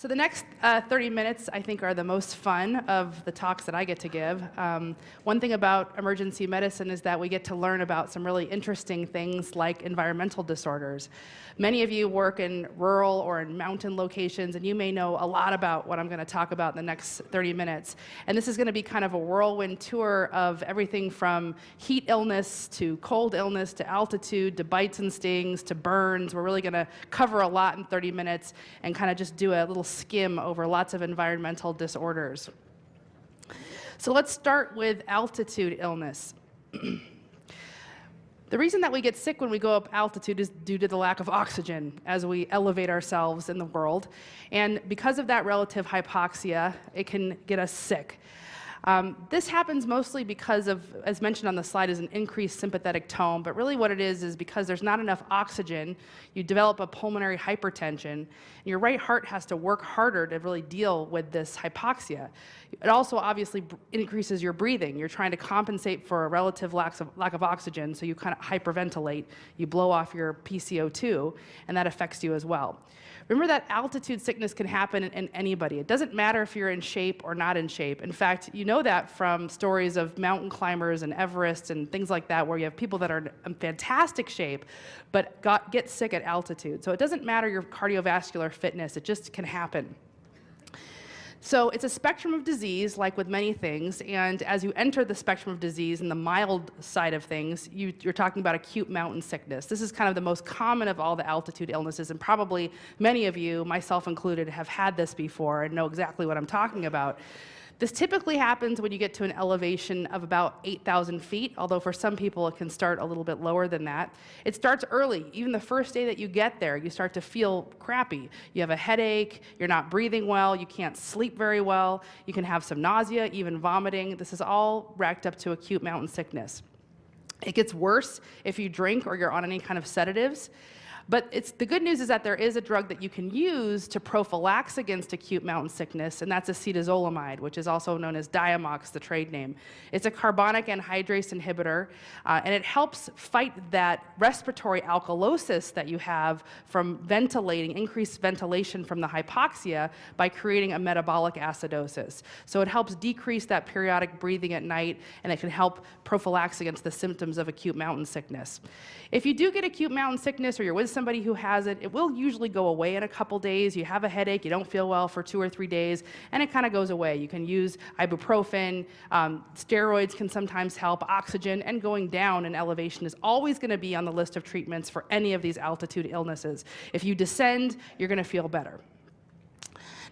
So the next 30 minutes, I think, are the most fun of the talks that I get to give. One thing about emergency medicine is that we get to learn about some really interesting things like environmental disorders. Many of you work in rural or in mountain locations, and you may know a lot about what I'm going to talk about in the next 30 minutes. And this is going to be kind of a whirlwind tour of everything from heat illness to cold illness to altitude to bites and stings to burns. We're really going to cover a lot in 30 minutes and kind of just do a little skim over lots of environmental disorders. So let's start with altitude illness. The reason that we get sick when we go up altitude is due to the lack of oxygen as we elevate ourselves in the world. And because of that relative hypoxia, it can get us sick. This happens mostly because of, as mentioned on the slide, is an increased sympathetic tone, but really what it is because there's not enough oxygen, you develop a pulmonary hypertension, and your right heart has to work harder to really deal with this hypoxia. It also obviously increases your breathing. You're trying to compensate for a relative lack of oxygen, so you kind of hyperventilate, you blow off your PCO2, and that affects you as well. Remember that altitude sickness can happen in anybody. It doesn't matter if you're in shape or not in shape. In fact, you know that from stories of mountain climbers and Everest and things like that, where you have people that are in fantastic shape, but get sick at altitude. So it doesn't matter your cardiovascular fitness, it just can happen. So it's a spectrum of disease, like with many things, and as you enter the spectrum of disease in the mild side of things, you're talking about acute mountain sickness. This is kind of the most common of all the altitude illnesses, and probably many of you, myself included, have had this before and know exactly what I'm talking about. This typically happens when you get to an elevation of about 8,000 feet, although for some people it can start a little bit lower than that. It starts early. Even the first day that you get there, you start to feel crappy. You have a headache, you're not breathing well, you can't sleep very well, you can have some nausea, even vomiting. This is all racked up to acute mountain sickness. It gets worse if you drink or you're on any kind of sedatives. But the good news is that there is a drug that you can use to prophylax against acute mountain sickness, and that's acetazolamide, which is also known as Diamox, the trade name. It's a carbonic anhydrase inhibitor, and it helps fight that respiratory alkalosis that you have from ventilating, increased ventilation from the hypoxia by creating a metabolic acidosis. So it helps decrease that periodic breathing at night, and it can help prophylax against the symptoms of acute mountain sickness. If you do get acute mountain sickness or you're with somebody who has it, it will usually go away in a couple days. You have a headache, you don't feel well for 2 or 3 days, and it kind of goes away. You can use ibuprofen, steroids can sometimes help, oxygen, and going down in elevation is always going to be on the list of treatments for any of these altitude illnesses. If you descend, you're going to feel better.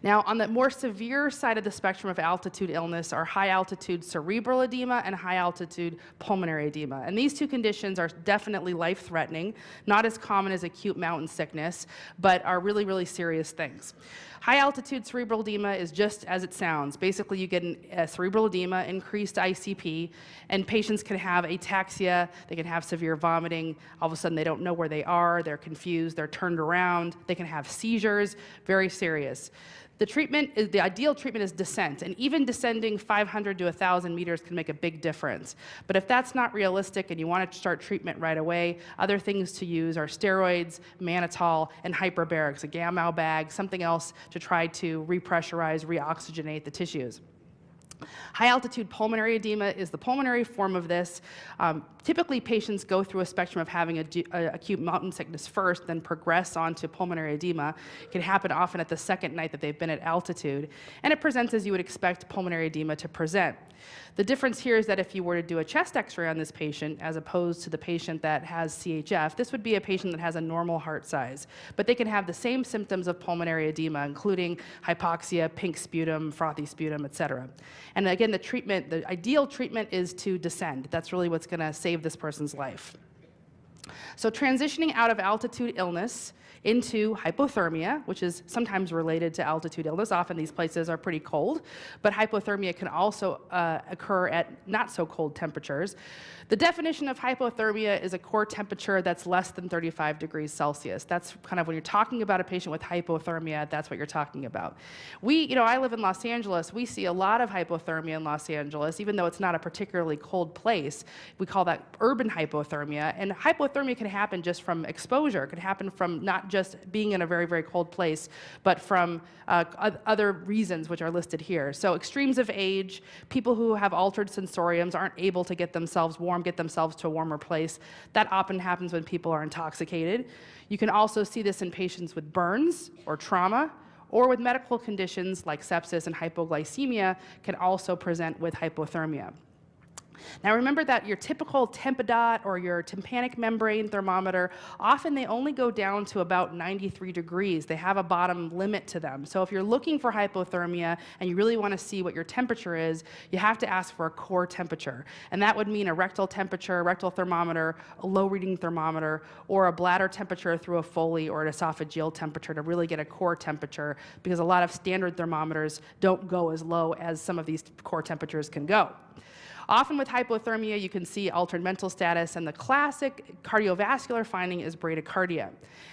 Now, on the more severe side of the spectrum of altitude illness are high-altitude cerebral edema and high-altitude pulmonary edema. And these two conditions are definitely life-threatening, not as common as acute mountain sickness, but are really, really serious things. High-altitude cerebral edema is just as it sounds. Basically, you get a cerebral edema, increased ICP, and patients can have ataxia, they can have severe vomiting, all of a sudden they don't know where they are, they're confused, they're turned around, they can have seizures, very serious. The ideal treatment is descent, and even descending 500 to 1,000 meters can make a big difference. But if that's not realistic and you want to start treatment right away, other things to use are steroids, mannitol, and hyperbarics, a Gamow bag, something else to try to repressurize, reoxygenate the tissues. High-altitude pulmonary edema is the pulmonary form of this. Typically, patients go through a spectrum of having acute mountain sickness first, then progress on to pulmonary edema. It can happen often at the second night that they've been at altitude, and it presents as you would expect pulmonary edema to present. The difference here is that if you were to do a chest x-ray on this patient, as opposed to the patient that has CHF, this would be a patient that has a normal heart size. But they can have the same symptoms of pulmonary edema, including hypoxia, pink sputum, frothy sputum, et cetera. And again, the ideal treatment is to descend. That's really what's going to save this person's life. So transitioning out of altitude illness into hypothermia, which is sometimes related to altitude illness. Often these places are pretty cold, but hypothermia can also occur at not so cold temperatures. The definition of hypothermia is a core temperature that's less than 35 degrees Celsius. That's kind of when you're talking about a patient with hypothermia, that's what you're talking about. I live in Los Angeles. We see a lot of hypothermia in Los Angeles, even though it's not a particularly cold place. We call that urban hypothermia, and hypothermia hypothermia can happen just from exposure. It can happen from not just being in a very, very cold place, but from other reasons which are listed here. So extremes of age, people who have altered sensoriums aren't able to get themselves warm, get themselves to a warmer place. That often happens when people are intoxicated. You can also see this in patients with burns or trauma, or with medical conditions like sepsis and hypoglycemia can also present with hypothermia. Now remember that your typical Tempedot or your tympanic membrane thermometer, often they only go down to about 93 degrees. They have a bottom limit to them. So if you're looking for hypothermia and you really want to see what your temperature is, you have to ask for a core temperature. And that would mean a rectal temperature, a rectal thermometer, a low reading thermometer, or a bladder temperature through a Foley or an esophageal temperature to really get a core temperature, because a lot of standard thermometers don't go as low as some of these core temperatures can go. Often with hypothermia, you can see altered mental status, and the classic cardiovascular finding is bradycardia.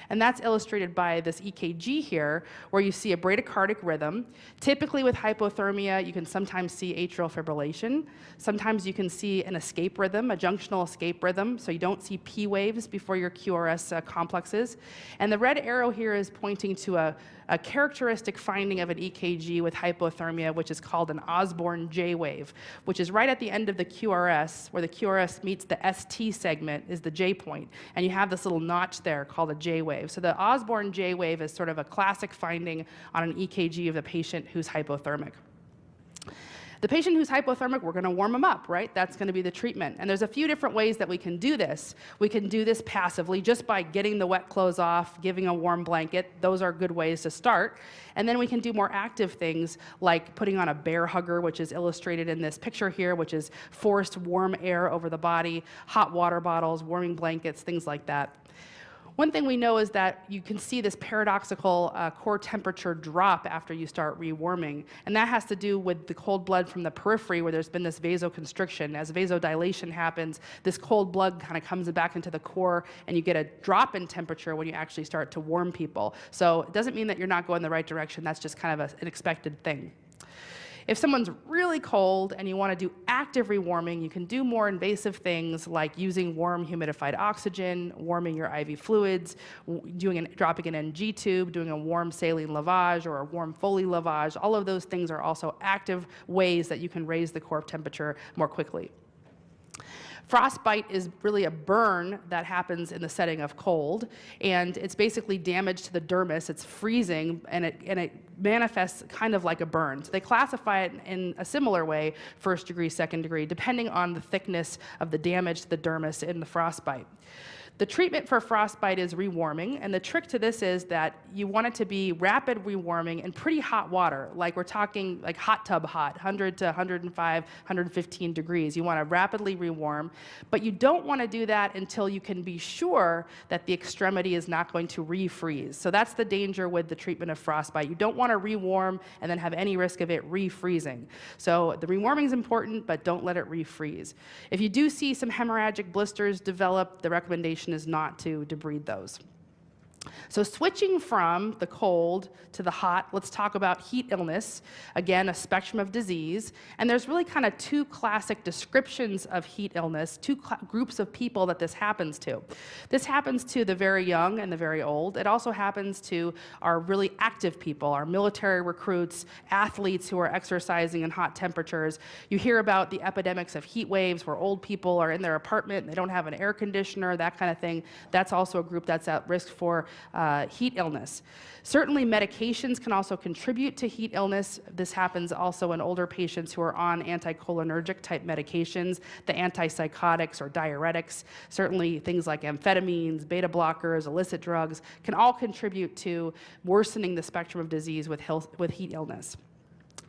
And that's illustrated by this EKG here, where you see a bradycardic rhythm. Typically with hypothermia, you can sometimes see atrial fibrillation. Sometimes you can see an escape rhythm, a junctional escape rhythm, so you don't see P waves before your QRS complexes. And the red arrow here is pointing to a characteristic finding of an EKG with hypothermia, which is called an Osborne J wave, which is right at the end of the QRS, where the QRS meets the ST segment is the J point, and you have this little notch there called a J wave. So the Osborne J wave is sort of a classic finding on an EKG of the patient who's hypothermic. The patient who's hypothermic, we're going to warm them up, right? That's going to be the treatment. And there's a few different ways that we can do this. We can do this passively just by getting the wet clothes off, giving a warm blanket. Those are good ways to start. And then we can do more active things like putting on a bear hugger, which is illustrated in this picture here, which is forced warm air over the body, hot water bottles, warming blankets, things like that. One thing we know is that you can see this paradoxical core temperature drop after you start rewarming, and that has to do with the cold blood from the periphery, where there's been this vasoconstriction. As vasodilation happens, this cold blood kind of comes back into the core, and you get a drop in temperature when you actually start to warm people. So it doesn't mean that you're not going the right direction. That's just kind of an expected thing. If someone's really cold and you want to do active rewarming, you can do more invasive things like using warm humidified oxygen, warming your IV fluids, dropping an NG tube, doing a warm saline lavage or a warm Foley lavage. All of those things are also active ways that you can raise the core temperature more quickly. Frostbite is really a burn that happens in the setting of cold, and it's basically damage to the dermis. It's freezing, and it manifests kind of like a burn. So they classify it in a similar way, first degree, second degree, depending on the thickness of the damage to the dermis in the frostbite. The treatment for frostbite is rewarming, and the trick to this is that you want it to be rapid rewarming in pretty hot water, like we're talking like hot tub hot, 100 to 105, 115 degrees. You want to rapidly rewarm, but you don't want to do that until you can be sure that the extremity is not going to refreeze. So that's the danger with the treatment of frostbite. You don't want to rewarm and then have any risk of it refreezing. So the rewarming is important, but don't let it refreeze. If you do see some hemorrhagic blisters develop, the recommendation is not to debride those. So switching from the cold to the hot, let's talk about heat illness. Again, a spectrum of disease. And there's really kind of two classic descriptions of heat illness, two groups of people that this happens to. This happens to the very young and the very old. It also happens to our really active people, our military recruits, athletes who are exercising in hot temperatures. You hear about the epidemics of heat waves where old people are in their apartment and they don't have an air conditioner, that kind of thing. That's also a group that's at risk for heat illness. Certainly medications can also contribute to heat illness. This happens also in older patients who are on anticholinergic type medications, the antipsychotics or diuretics. Certainly things like amphetamines, beta blockers, illicit drugs can all contribute to worsening the spectrum of disease with heat illness.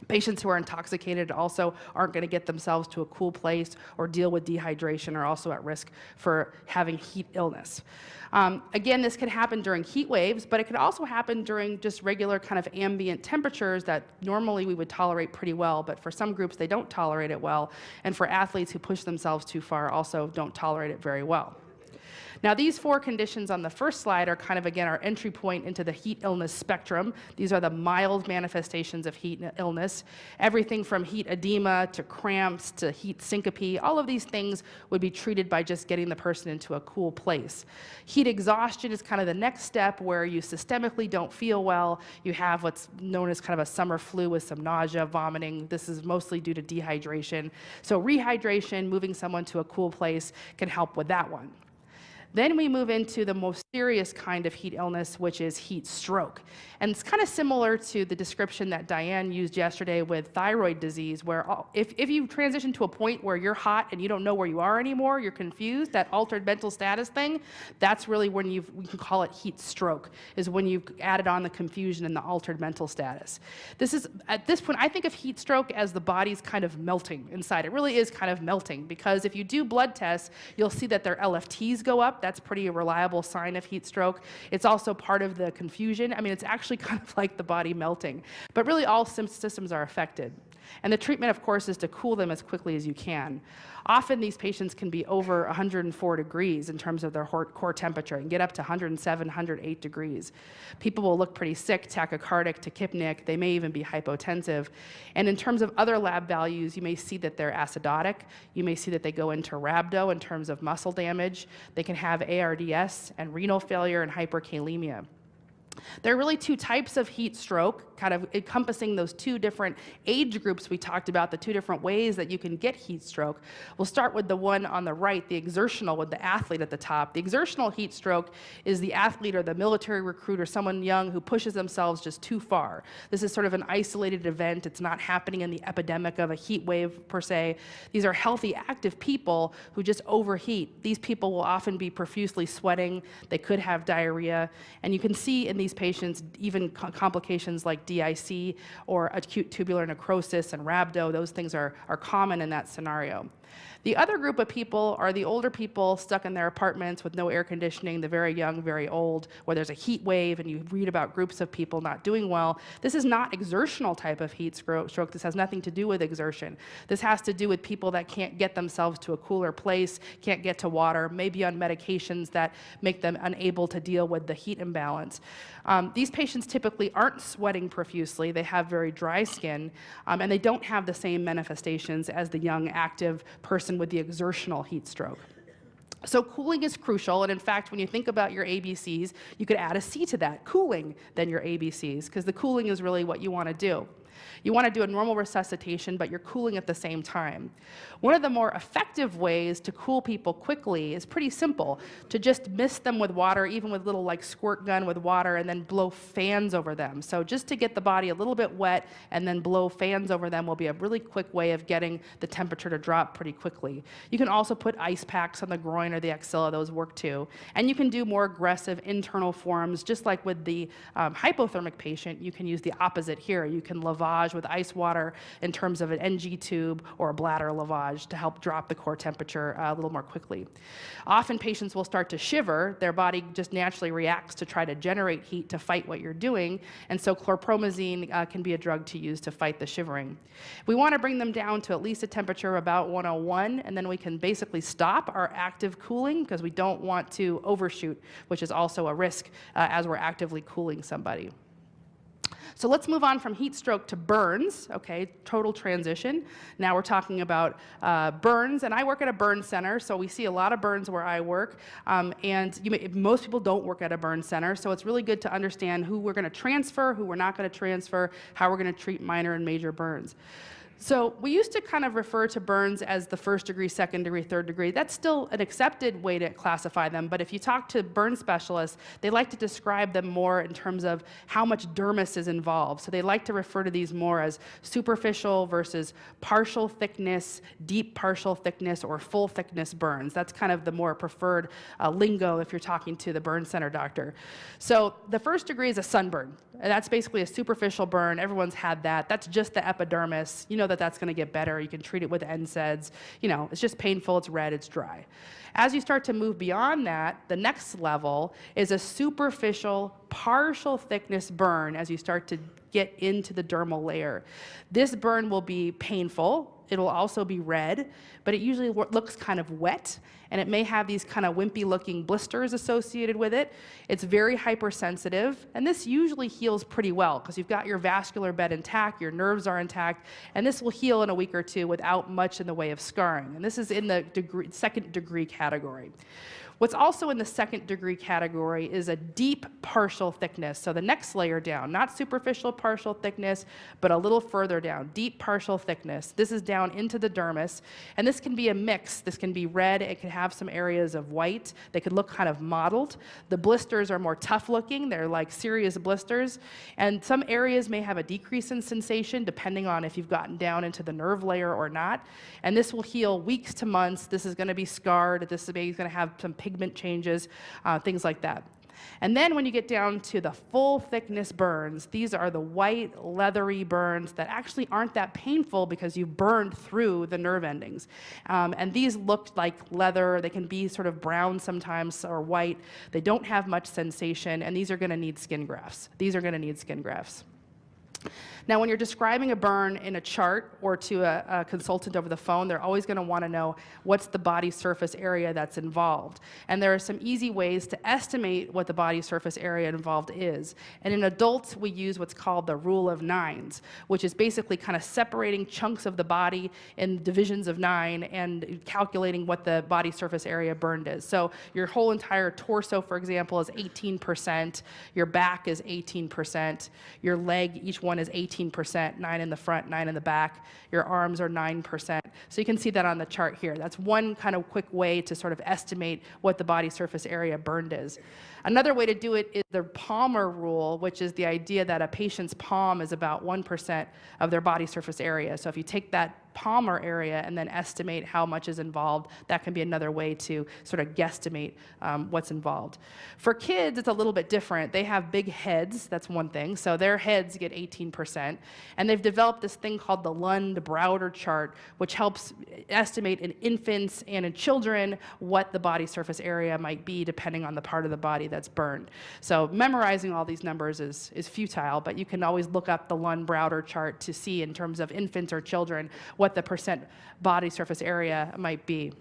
Patients who are intoxicated also aren't going to get themselves to a cool place or deal with dehydration, are also at risk for having heat illness. Again, this can happen during heat waves, but it can also happen during just regular kind of ambient temperatures that normally we would tolerate pretty well, but for some groups they don't tolerate it well, and for athletes who push themselves too far also don't tolerate it very well. Now, these 4 conditions on the first slide are kind of, again, our entry point into the heat illness spectrum. These are the mild manifestations of heat illness. Everything from heat edema to cramps to heat syncope, all of these things would be treated by just getting the person into a cool place. Heat exhaustion is kind of the next step, where you systemically don't feel well. You have what's known as kind of a summer flu with some nausea, vomiting. This is mostly due to dehydration. So rehydration, moving someone to a cool place, can help with that one. Then we move into the most serious kind of heat illness, which is heat stroke. And it's kind of similar to the description that Diane used yesterday with thyroid disease, where if you transition to a point where you're hot and you don't know where you are anymore, you're confused, that altered mental status thing, that's really when we can call it heat stroke, is when you've added on the confusion and the altered mental status. This is, at this point, I think of heat stroke as the body's kind of melting inside. It really is kind of melting, because if you do blood tests, you'll see that their LFTs go up. That's pretty a reliable sign of heat stroke. It's also part of the confusion. I mean, it's actually kind of like the body melting. But really, all systems are affected. And the treatment, of course, is to cool them as quickly as you can. Often these patients can be over 104 degrees in terms of their core temperature, and get up to 107, 108 degrees. People will look pretty sick, tachycardic, tachypneic. They may even be hypotensive. And in terms of other lab values, you may see that they're acidotic. You may see that they go into rhabdo in terms of muscle damage. They can have ARDS and renal failure and hyperkalemia. There are really 2 types of heat stroke, kind of encompassing those 2 different age groups we talked about, the 2 different ways that you can get heat stroke. We'll start with the one on the right, the exertional, with the athlete at the top. The exertional heat stroke is the athlete or the military recruit or someone young who pushes themselves just too far. This is sort of an isolated event. It's not happening in the epidemic of a heat wave per se. These are healthy, active people who just overheat. These people will often be profusely sweating. They could have diarrhea. And you can see in these patients even complications like DIC or acute tubular necrosis and rhabdo. Those things are common in that scenario. The other group of people are the older people stuck in their apartments with no air conditioning, the very young, very old, where there's a heat wave and you read about groups of people not doing well. This is not exertional type of heat stroke. This has nothing to do with exertion. This has to do with people that can't get themselves to a cooler place, can't get to water, maybe on medications that make them unable to deal with the heat imbalance. These patients typically aren't sweating profusely. They have very dry skin, and they don't have the same manifestations as the young, active person with the exertional heat stroke. So cooling is crucial, and in fact, when you think about your ABCs, you could add a C to that, cooling, than your ABCs, because the cooling is really what you want to do. You want to do a normal resuscitation, but you're cooling at the same time. One of the more effective ways to cool people quickly is pretty simple, to just mist them with water, even with little like squirt gun with water, and then blow fans over them. So just to get the body a little bit wet and then blow fans over them will be a really quick way of getting the temperature to drop pretty quickly. You can also put ice packs on the groin or the axilla, those work too. And you can do more aggressive internal forms, just like with the hypothermic patient, you can use the opposite here. You can lavage with ice water in terms of an NG tube or a bladder lavage to help drop the core temperature a little more quickly. Often patients will start to shiver. Their body just naturally reacts to try to generate heat to fight what you're doing, and so chlorpromazine can be a drug to use to fight the shivering. We want to bring them down to at least a temperature of about 101, and then we can basically stop our active cooling because we don't want to overshoot, which is also a risk as we're actively cooling somebody. So let's move on from heat stroke to burns, okay, total transition. Now we're talking about burns, and I work at a burn center, so we see a lot of burns where I work, and most people don't work at a burn center, so it's really good to understand who we're going to transfer, who we're not going to transfer, how we're going to treat minor and major burns. So we used to kind of refer to burns as the 1st degree, 2nd degree, 3rd degree. That's still an accepted way to classify them, but if you talk to burn specialists, they like to describe them more in terms of how much dermis is involved. So they like to refer to these more as superficial versus partial thickness, deep partial thickness, or full thickness burns. That's kind of the more preferred lingo if you're talking to the burn center doctor. So the 1st degree is a sunburn. And that's basically a superficial burn. Everyone's had that. That's just the epidermis. You know that that's going to get better. You can treat it with NSAIDs. You know, it's just painful, it's red, it's dry. As you start to move beyond that, the next level is a superficial, partial thickness burn as you start to get into the dermal layer. This burn will be painful. It'll also be red, but it usually looks kind of wet, and it may have these kind of wimpy looking blisters associated with it. It's very hypersensitive, and this usually heals pretty well because you've got your vascular bed intact, your nerves are intact, and this will heal in a week or two without much in the way of scarring. And this is in the second degree category. What's also in the second degree category is a deep partial thickness. So the next layer down, not superficial partial thickness, but a little further down, deep partial thickness. This is down into the dermis, and this can be a mix. This can be red, it can have some areas of white. They could look kind of mottled. The blisters are more tough looking, they're like serious blisters, and some areas may have a decrease in sensation depending on if you've gotten down into the nerve layer or not. And this will heal weeks to months. This is gonna be scarred, this is maybe gonna have some pigment changes, things like that. And then when you get down to the full thickness burns, these are the white, leathery burns that actually aren't that painful because you've burned through the nerve endings. And these look like leather. They can be sort of brown sometimes or white. They don't have much sensation, and these are going to need skin grafts. These are going to need skin grafts. Now, when you're describing a burn in a chart or to a consultant over the phone, they're always going to want to know what's the body surface area that's involved. And there are some easy ways to estimate what the body surface area involved is. And in adults, we use what's called the rule of nines, which is basically kind of separating chunks of the body in divisions of 9 and calculating what the body surface area burned is. So your whole entire torso, for example, is 18%. Your back is 18%. Your leg, each one is 18%, 9 in the front, 9 in the back. Your arms are 9%. So you can see that on the chart here. That's one kind of quick way to sort of estimate what the body surface area burned is. Another way to do it is the Palmer rule, which is the idea that a patient's palm is about 1% of their body surface area. So if you take that Palmer area and then estimate how much is involved, that can be another way to sort of guesstimate what's involved. For kids, it's a little bit different. They have big heads, that's one thing. So their heads get 18%. And they've developed this thing called the Lund Browder chart, which helps estimate in infants and in children what the body surface area might be depending on the part of the body that's burned. So memorizing all these numbers is futile, but you can always look up the Lund Browder chart to see in terms of infants or children what the percent body surface area might be.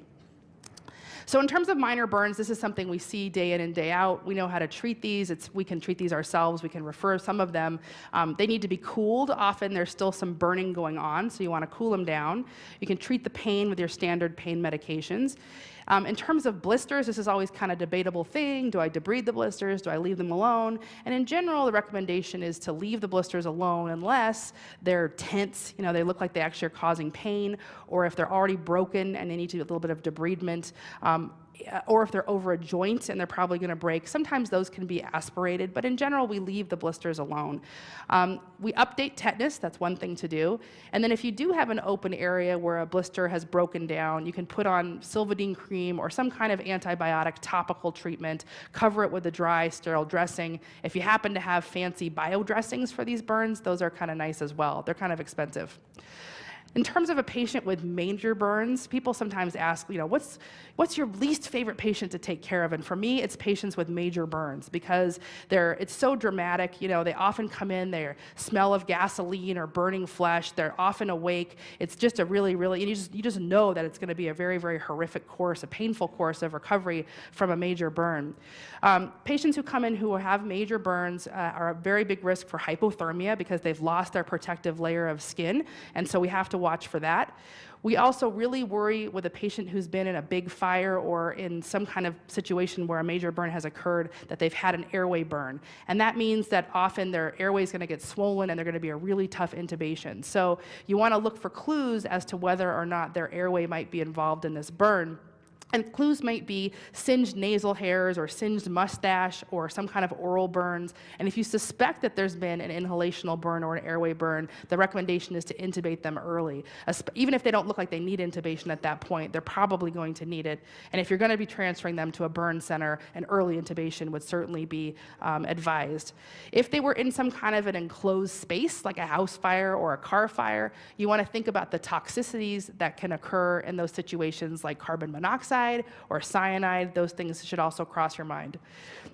So in terms of minor burns, this is something we see day in and day out. We know how to treat these. We can treat these ourselves. We can refer some of them. They need to be cooled. Often there's still some burning going on, so you want to cool them down. You can treat the pain with your standard pain medications. In terms of blisters, this is always kind of a debatable thing. Do I debride the blisters? Do I leave them alone? And in general, the recommendation is to leave the blisters alone unless they're tense, they look like they actually are causing pain, or if they're already broken and they need to do a little bit of debridement, or if they're over a joint and they're probably going to break. Sometimes those can be aspirated, but in general, we leave the blisters alone. We update tetanus, that's one thing to do. And then if you do have an open area where a blister has broken down, you can put on Silvadene cream or some kind of antibiotic topical treatment, cover it with a dry, sterile dressing. If you happen to have fancy bio dressings for these burns, those are kind of nice as well. They're kind of expensive. In terms of a patient with major burns, people sometimes ask, what's your least favorite patient to take care of? And for me, it's patients with major burns because it's so dramatic. They often come in, they smell of gasoline or burning flesh. They're often awake. It's just a really, really, and you just know that it's going to be a very, very horrific course, a painful course of recovery from a major burn. Patients who come in who have major burns are a very big risk for hypothermia because they've lost their protective layer of skin, and so we have to watch for that. We also really worry with a patient who's been in a big fire or in some kind of situation where a major burn has occurred that they've had an airway burn. And that means that often their airway is going to get swollen and they're going to be a really tough intubation. So you want to look for clues as to whether or not their airway might be involved in this burn. And clues might be singed nasal hairs or singed mustache or some kind of oral burns. And if you suspect that there's been an inhalational burn or an airway burn, the recommendation is to intubate them early. Even if they don't look like they need intubation at that point, they're probably going to need it. And if you're going to be transferring them to a burn center, an early intubation would certainly be advised. If they were in some kind of an enclosed space, like a house fire or a car fire, you want to think about the toxicities that can occur in those situations, like carbon monoxide, dioxide or cyanide. Those things should also cross your mind.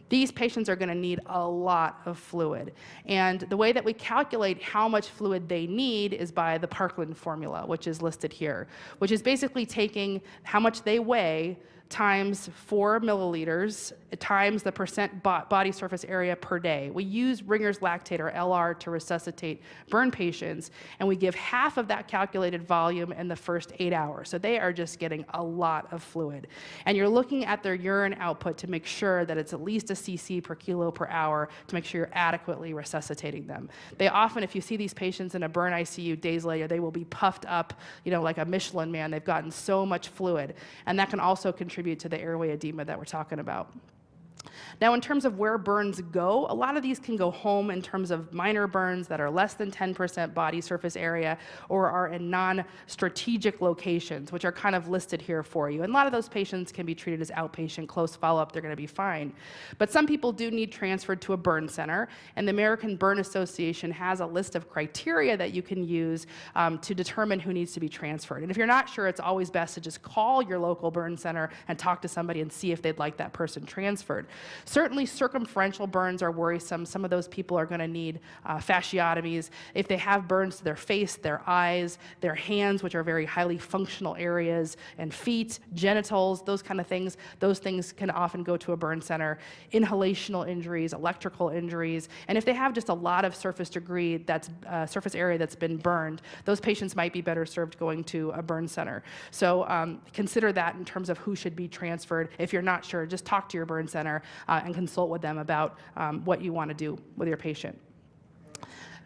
These patients are going to need a lot of fluid. And the way that we calculate how much fluid they need is by the Parkland formula, which is listed here, which is basically taking how much they weigh times 4 milliliters times the percent body surface area per day. We use Ringer's lactate, or LR, to resuscitate burn patients, and we give half of that calculated volume in the first 8 hours. So they are just getting a lot of fluid. And you're looking at their urine output to make sure that it's at least a cc per kilo per hour to make sure you're adequately resuscitating them. They often, if you see these patients in a burn ICU days later, they will be puffed up, like a Michelin man. They've gotten so much fluid, and that can also contribute to the airway edema that we're talking about. Now, in terms of where burns go, a lot of these can go home in terms of minor burns that are less than 10% body surface area or are in non-strategic locations, which are kind of listed here for you. And a lot of those patients can be treated as outpatient, close follow-up, they're going to be fine. But some people do need transferred to a burn center, and the American Burn Association has a list of criteria that you can use to determine who needs to be transferred. And if you're not sure, it's always best to just call your local burn center and talk to somebody and see if they'd like that person transferred. Certainly circumferential burns are worrisome. Some of those people are going to need fasciotomies. If they have burns to their face, their eyes, their hands, which are very highly functional areas, and feet, genitals, those kind of things, those things can often go to a burn center. Inhalational injuries, electrical injuries, and if they have just a lot of surface area that's been burned, those patients might be better served going to a burn center. So consider that in terms of who should be transferred. If you're not sure, just talk to your burn center and consult with them about what you want to do with your patient.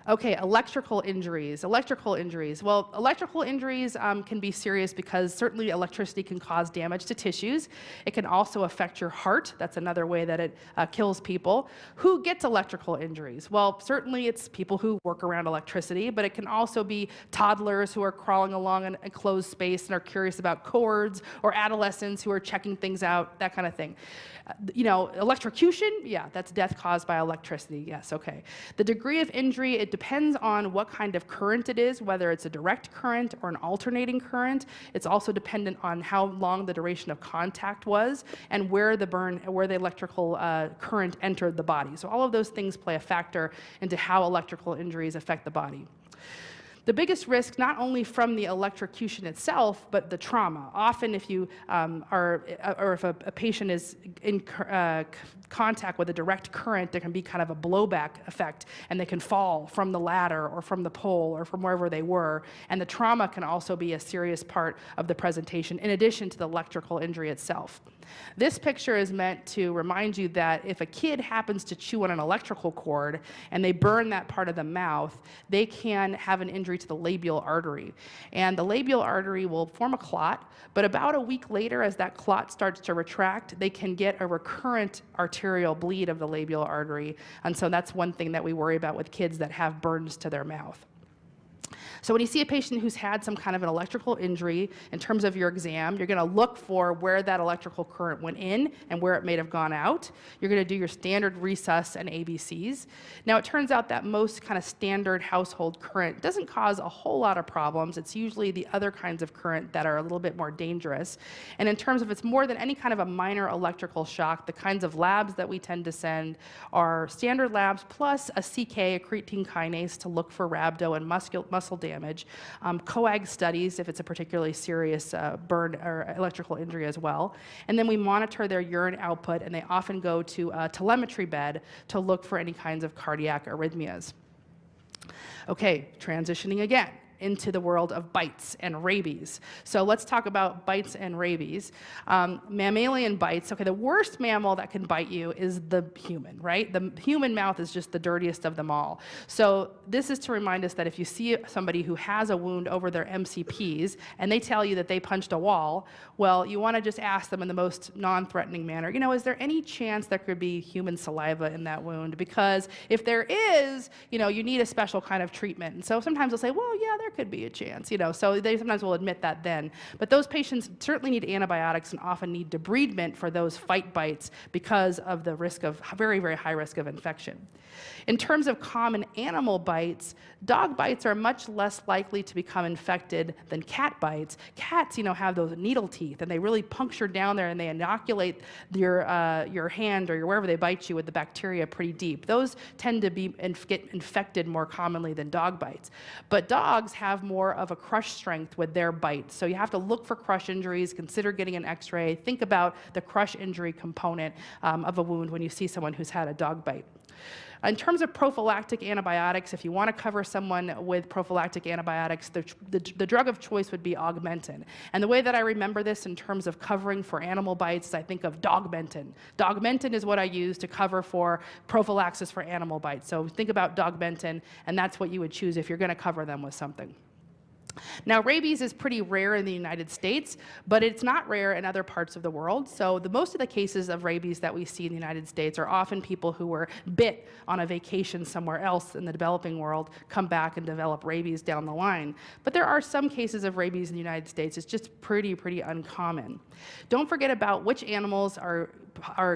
Okay, electrical injuries. Well, electrical injuries can be serious because certainly electricity can cause damage to tissues. It can also affect your heart. That's another way that it kills people. Who gets electrical injuries? Well, certainly it's people who work around electricity, but it can also be toddlers who are crawling along in a closed space and are curious about cords, or adolescents who are checking things out, that kind of thing. Electrocution, yeah, that's death caused by electricity, yes, okay. The degree of injury, it depends on what kind of current it is, whether it's a direct current or an alternating current. It's also dependent on how long the duration of contact was and where the electrical current entered the body. So all of those things play a factor into how electrical injuries affect the body. The biggest risk, not only from the electrocution itself, but the trauma. Often if you if a patient is in contact with a direct current, there can be kind of a blowback effect, and they can fall from the ladder or from the pole or from wherever they were. And the trauma can also be a serious part of the presentation, in addition to the electrical injury itself. This picture is meant to remind you that if a kid happens to chew on an electrical cord and they burn that part of the mouth, they can have an injury to the labial artery. And the labial artery will form a clot, but about a week later, as that clot starts to retract, they can get a recurrent arterial bleed of the labial artery. And so that's one thing that we worry about with kids that have burns to their mouth. So when you see a patient who's had some kind of an electrical injury, in terms of your exam, you're going to look for where that electrical current went in and where it may have gone out. You're going to do your standard resus and ABCs. Now, it turns out that most kind of standard household current doesn't cause a whole lot of problems. It's usually the other kinds of current that are a little bit more dangerous. And in terms of it's more than any kind of a minor electrical shock, the kinds of labs that we tend to send are standard labs plus a CK, a creatine kinase, to look for rhabdo and muscle damage, coag studies if it's a particularly serious burn or electrical injury as well, and then we monitor their urine output, and they often go to a telemetry bed to look for any kinds of cardiac arrhythmias. Okay, transitioning again into the world of bites and rabies. So let's talk about bites and rabies. Mammalian bites, okay, the worst mammal that can bite you is the human, right? The human mouth is just the dirtiest of them all. So this is to remind us that if you see somebody who has a wound over their MCPs and they tell you that they punched a wall, well, you want to just ask them in the most non-threatening manner, is there any chance there could be human saliva in that wound? Because if there is, you need a special kind of treatment. And so sometimes they'll say, well, yeah, there there could be a chance, so they sometimes will admit that then. But those patients certainly need antibiotics and often need debridement for those fight bites because of the risk of very, very high risk of infection. In terms of common animal bites, dog bites are much less likely to become infected than cat bites. Cats, have those needle teeth, and they really puncture down there, and they inoculate your hand or wherever they bite you with the bacteria pretty deep. Those tend to get infected more commonly than dog bites. But dogs have more of a crush strength with their bite, so you have to look for crush injuries, consider getting an x-ray, think about the crush injury component of a wound when you see someone who's had a dog bite. In terms of prophylactic antibiotics, if you want to cover someone with prophylactic antibiotics, the drug of choice would be Augmentin. And the way that I remember this in terms of covering for animal bites is I think of Dogmentin. Dogmentin is what I use to cover for prophylaxis for animal bites. So think about Dogmentin, and that's what you would choose if you're going to cover them with something. Now, rabies is pretty rare in the United States, but it's not rare in other parts of the world. So most of the cases of rabies that we see in the United States are often people who were bit on a vacation somewhere else in the developing world, come back and develop rabies down the line. But there are some cases of rabies in the United States. It's just pretty uncommon. Don't forget about which animals are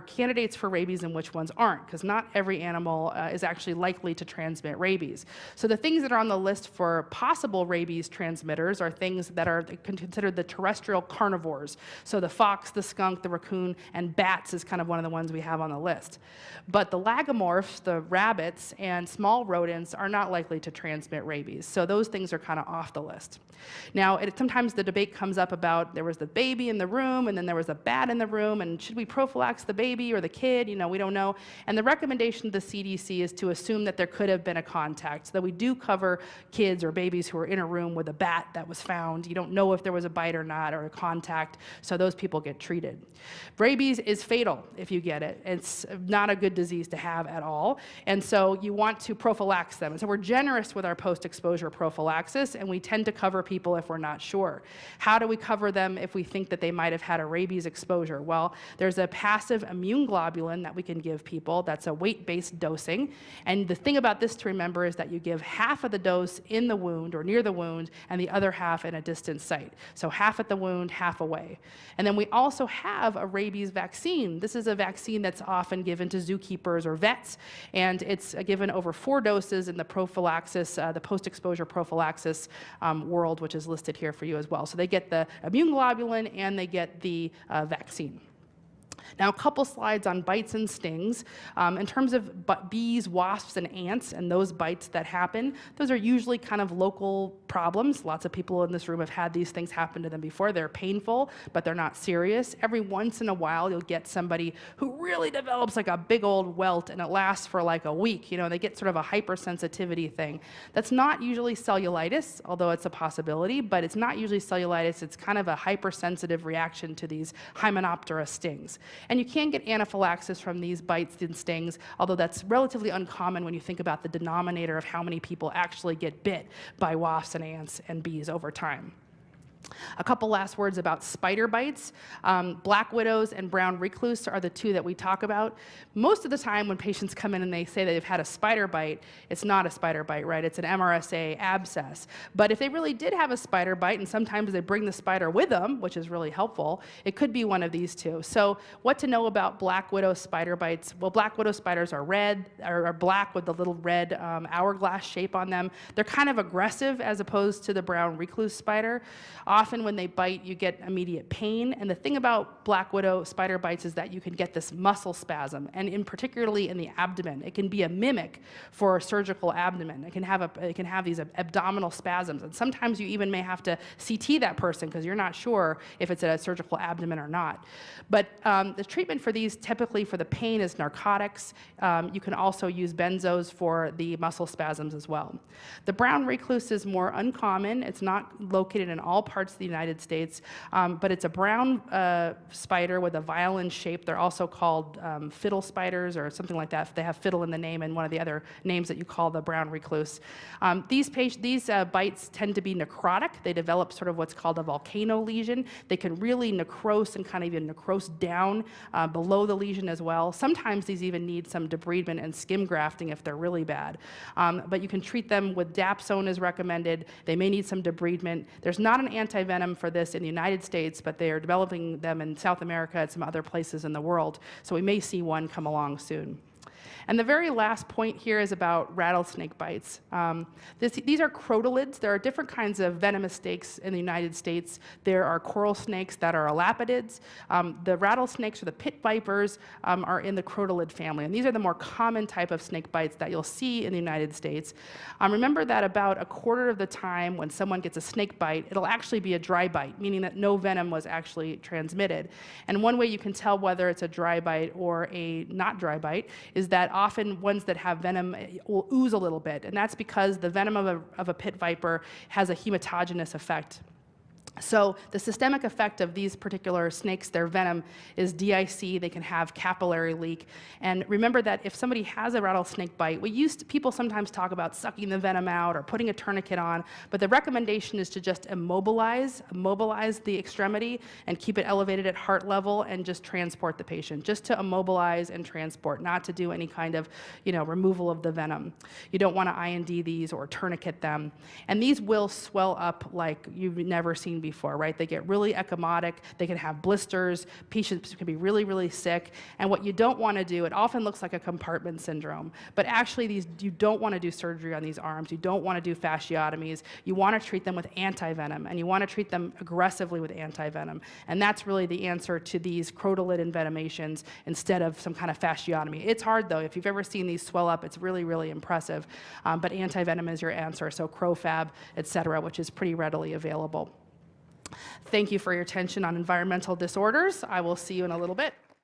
candidates for rabies and which ones aren't, because not every animal is actually likely to transmit rabies. So the things that are on the list for possible rabies transmitters are things that are considered the terrestrial carnivores. So the fox, the skunk, the raccoon, and bats is kind of one of the ones we have on the list. But the lagomorphs, the rabbits, and small rodents are not likely to transmit rabies. So those things are kind of off the list. Now, sometimes the debate comes up about there was the baby in the room, and then there was a bat in the room, and should we prophylax the baby or the kid? We don't know. And the recommendation of the CDC is to assume that there could have been a contact, so that we do cover kids or babies who are in a room with a bat that was found. You don't know if there was a bite or not, or a contact, so those people get treated. Rabies is fatal if you get it. It's not a good disease to have at all, and so you want to prophylax them. And so we're generous with our post-exposure prophylaxis, and we tend to cover people if we're not sure. How do we cover them if we think that they might have had a rabies exposure? Well, there's a passive immune globulin that we can give people. That's a weight-based dosing. And the thing about this to remember is that you give half of the dose in the wound or near the wound and the other half in a distant site. So half at the wound, half away. And then we also have a rabies vaccine. This is a vaccine that's often given to zookeepers or vets, and it's given over 4 doses in the prophylaxis, the post-exposure prophylaxis world, which is listed here for you as well. So they get the immune globulin and they get the vaccine. Now, a couple slides on bites and stings. In terms of bees, wasps, and ants, and those bites that happen, those are usually kind of local problems. Lots of people in this room have had these things happen to them before. They're painful, but they're not serious. Every once in a while, you'll get somebody who really develops like a big old welt, and it lasts for like a week. They get sort of a hypersensitivity thing. That's not usually cellulitis, although it's a possibility, but it's not usually cellulitis. It's kind of a hypersensitive reaction to these Hymenoptera stings. And you can get anaphylaxis from these bites and stings, although that's relatively uncommon when you think about the denominator of how many people actually get bit by wasps and ants and bees over time. A couple last words about spider bites. Black widows and brown recluse are the two that we talk about. Most of the time when patients come in and they say that they've had a spider bite, it's not a spider bite, right? It's an MRSA abscess. But if they really did have a spider bite, and sometimes they bring the spider with them, which is really helpful, it could be one of these two. So what to know about black widow spider bites? Well, black widow spiders are red, or black with the little red hourglass shape on them. They're kind of aggressive as opposed to the brown recluse spider. Often when they bite, you get immediate pain. And the thing about black widow spider bites is that you can get this muscle spasm, and particularly in the abdomen. It can be a mimic for a surgical abdomen. It can have these abdominal spasms. And sometimes you even may have to CT that person because you're not sure if it's a surgical abdomen or not. But the treatment for these, typically for the pain, is narcotics. You can also use benzos for the muscle spasms as well. The brown recluse is more uncommon. It's not located in all parts parts of the United States, but it's a brown spider with a violin shape. They're also called fiddle spiders or something like that. They have fiddle in the name and one of the other names that you call the brown recluse. These bites tend to be necrotic. They develop sort of what's called a volcano lesion. They can really necrose and kind of even necrose down below the lesion as well. Sometimes these even need some debridement and skim grafting if they're really bad. But you can treat them with dapsone is recommended. They may need some debridement. There's not an antivenom for this in the United States, but they are developing them in South America and some other places in the world. So we may see one come along soon. And the very last point here is about rattlesnake bites. These are crotalids. There are different kinds of venomous snakes in the United States. There are coral snakes that are elapidids. The rattlesnakes or the pit vipers are in the crotalid family. And these are the more common type of snake bites that you'll see in the United States. Remember that about a quarter of the time when someone gets a snake bite, it'll actually be a dry bite, meaning that no venom was actually transmitted. And one way you can tell whether it's a dry bite or a not dry bite is that often ones that have venom will ooze a little bit, and that's because the venom of a pit viper has a hematogenous effect. So the systemic effect of these particular snakes, their venom, is DIC. They can have capillary leak. And remember that if somebody has a rattlesnake bite, people sometimes talk about sucking the venom out or putting a tourniquet on, but the recommendation is to just immobilize the extremity and keep it elevated at heart level and just transport the patient, just to immobilize and transport, not to do any kind of removal of the venom. You don't want to IND these or tourniquet them. And these will swell up like you've never seen before, right? They get really ecchymotic, they can have blisters, patients can be really, really sick, and what you don't want to do, it often looks like a compartment syndrome, but actually you don't want to do surgery on these arms, you don't want to do fasciotomies, you want to treat them with antivenom, and you want to treat them aggressively with antivenom, and that's really the answer to these crotalid envenomations instead of some kind of fasciotomy. It's hard though, if you've ever seen these swell up, it's really, really impressive, but antivenom is your answer, so Crofab, et cetera, which is pretty readily available. Thank you for your attention on environmental disorders. I will see you in a little bit.